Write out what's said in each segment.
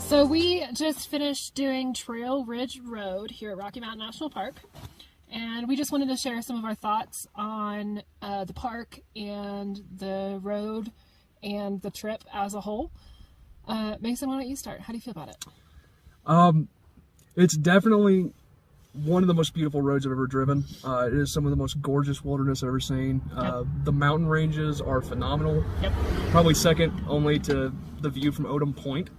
So we just finished doing Trail Ridge Road here at Rocky Mountain National Park, and we just wanted to share some of our thoughts on the park and the road and the trip as a whole. Mason, why don't you start? How do you feel about it? It's definitely one of the most beautiful roads I've ever driven. It is some of the most gorgeous wilderness I've ever seen. The mountain ranges are phenomenal. Yep. Probably second only to the view from Odom Point.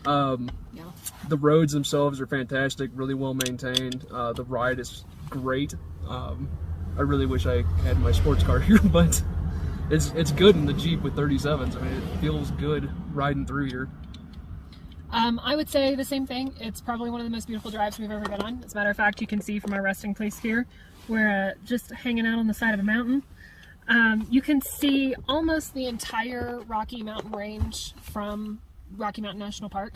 The roads themselves are fantastic, really well maintained. The ride is great. I really wish I had my sports car here, but it's good in the Jeep with 37s. I mean, it feels good riding through here. I would say the same thing. It's probably one of the most beautiful drives we've ever been on. As a matter of fact, you can see from our resting place here, we're just hanging out on the side of a mountain. You can see almost the entire Rocky Mountain range from Rocky Mountain National Park.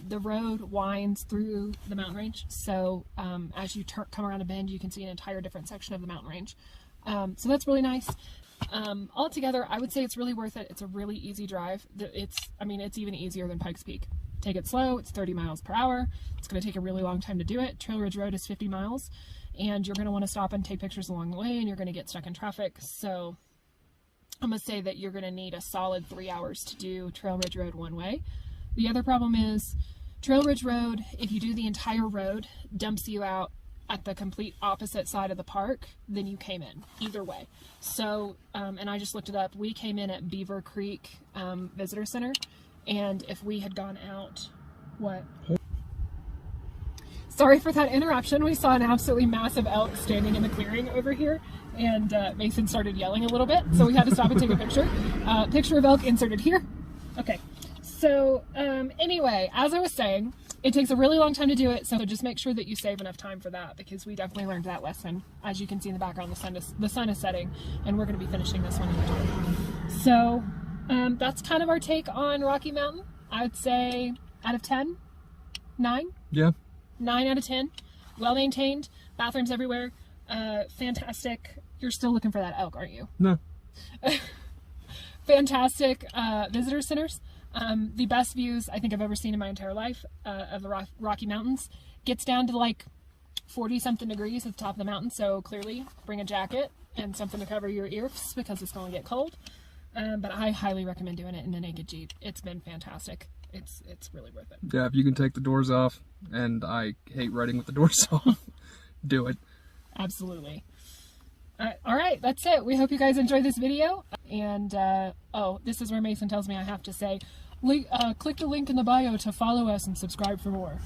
The road winds through the mountain range, so as you come around a bend, you can see an entire different section of the mountain range. So that's really nice. Altogether, I would say it's really worth it. It's a really easy drive. It's even easier than Pikes Peak. Take it slow. It's 30 miles per hour. It's going to take a really long time to do it. Trail Ridge Road is 50 miles, and you're going to want to stop and take pictures along the way, and you're going to get stuck in traffic. So I'm going to say that you're going to need a solid 3 hours to do Trail Ridge Road one way. The other problem is Trail Ridge Road, if you do the entire road, dumps you out at the complete opposite side of the park than you came in, either way. So, and I just looked it up, we came in at Beaver Creek Visitor Center, and if we had gone out, Sorry for that interruption. We saw an absolutely massive elk standing in the clearing over here, and Mason started yelling a little bit, so we had to stop and take a picture. Picture of elk inserted here. Okay. So anyway, as I was saying, it takes a really long time to do it, so just make sure that you save enough time for that, because we definitely learned that lesson. As you can see in the background, the sun is setting, and we're going to be finishing this one in the dark. So that's kind of our take on Rocky Mountain. I would say out of 10, 9? Yeah. 9 out of 10. Well maintained, bathrooms everywhere, fantastic. You're still looking for that elk, aren't you? No. Fantastic visitor centers. The best views I think I've ever seen in my entire life of the Rocky Mountains. Gets down to like 40-something degrees at the top of the mountain, so clearly bring a jacket and something to cover your ears because it's going to get cold. But I highly recommend doing it in a naked Jeep. It's been fantastic. It's really worth it. Yeah, if you can take the doors off, and I hate riding with the doors off, do it. Absolutely. All right, that's it. We hope you guys enjoyed this video. And, oh, this is where Mason tells me I have to say, click the link in the bio to follow us and subscribe for more.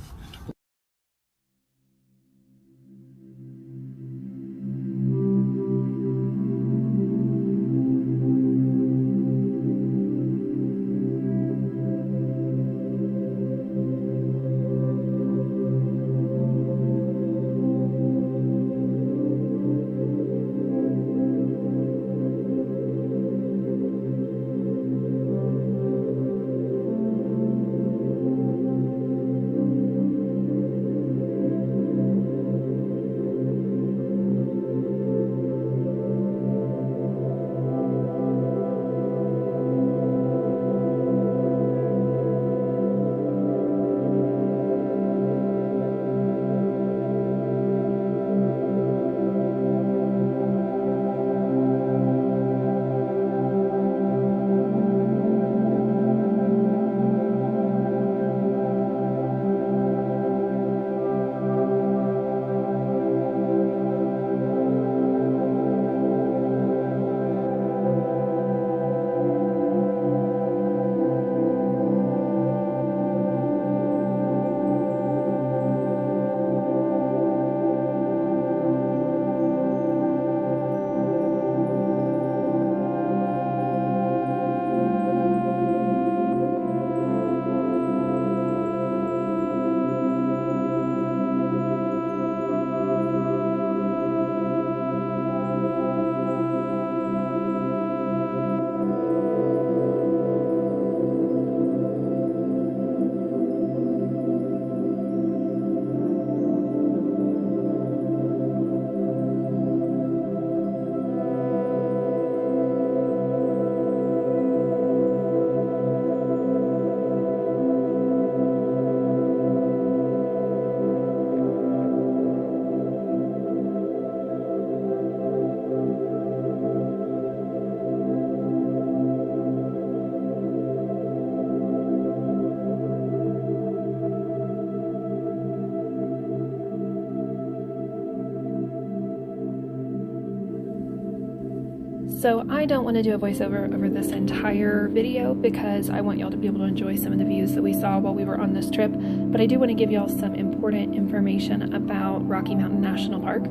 So I don't want to do a voiceover over this entire video because I want y'all to be able to enjoy some of the views that we saw while we were on this trip, but I do want to give y'all some important information about Rocky Mountain National Park.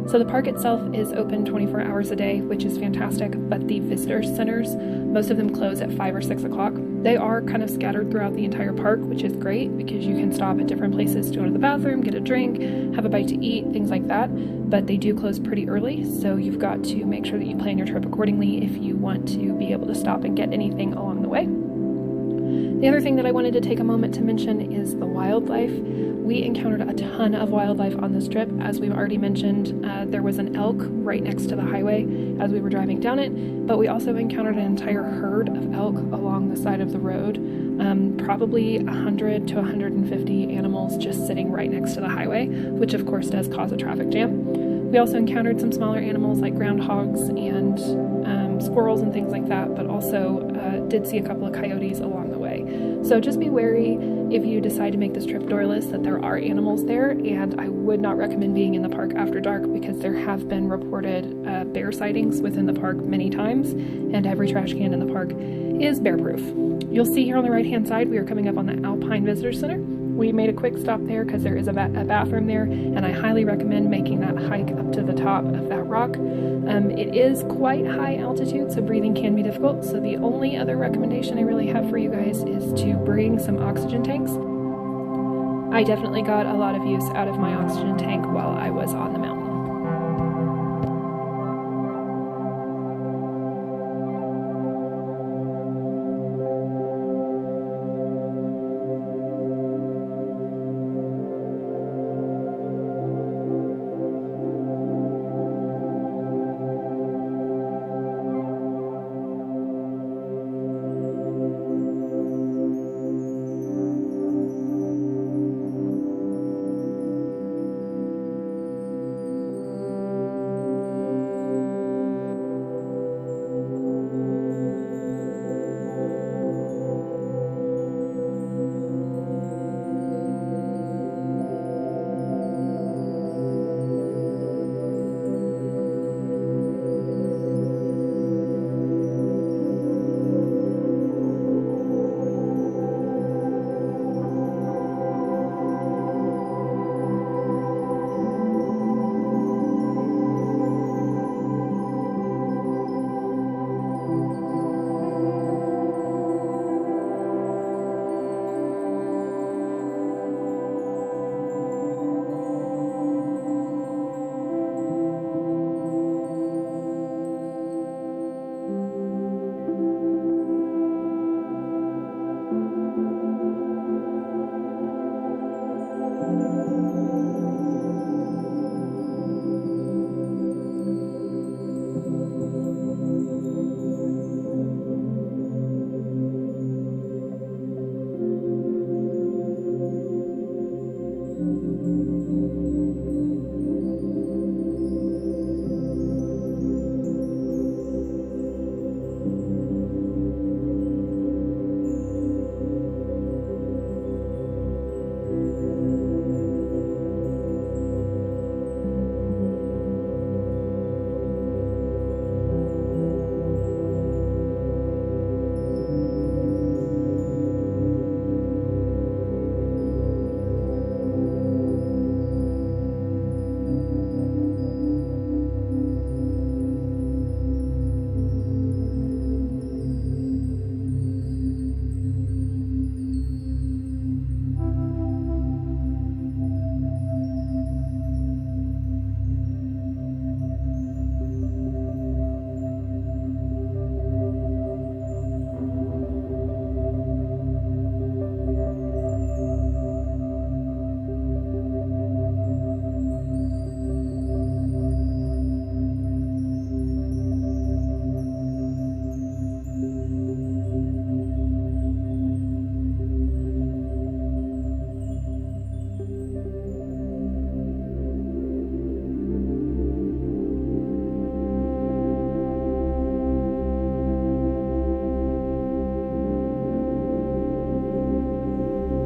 So the park itself is open 24 hours a day, which is fantastic, but the visitor centers, most of them close at 5 or 6 o'clock. They are kind of scattered throughout the entire park, which is great because you can stop at different places to go to the bathroom, get a drink, have a bite to eat, things like that, but they do close pretty early, so you've got to make sure that you plan your trip accordingly if you want to be able to stop and get anything along the way. The other thing that I wanted to take a moment to mention is the wildlife. We encountered a ton of wildlife on this trip. As we've already mentioned, there was an elk right next to the highway as we were driving down it, but we also encountered an entire herd of elk along the side of the road, probably 100 to 150 animals just sitting right next to the highway, which of course does cause a traffic jam. We also encountered some smaller animals like groundhogs and squirrels and things like that, but also did see a couple of coyotes along the way. So just be wary if you decide to make this trip doorless that there are animals there, and I would not recommend being in the park after dark because there have been reported bear sightings within the park many times, and every trash can in the park is bear proof. You'll see here on the right hand side we are coming up on the Alpine Visitor Center. We made a quick stop there because there is a bathroom there, and I highly recommend making that hike up to the top of that rock. It is quite high altitude, so breathing can be difficult, so the only other recommendation I really have for you guys is to bring some oxygen tanks. I definitely got a lot of use out of my oxygen tank while I was on the mountain.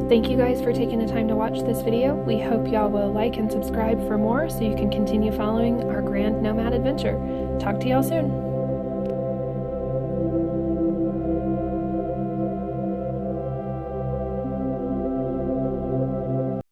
Thank you guys for taking the time to watch this video. We hope y'all will like and subscribe for more so you can continue following our grand nomad adventure. Talk to y'all soon.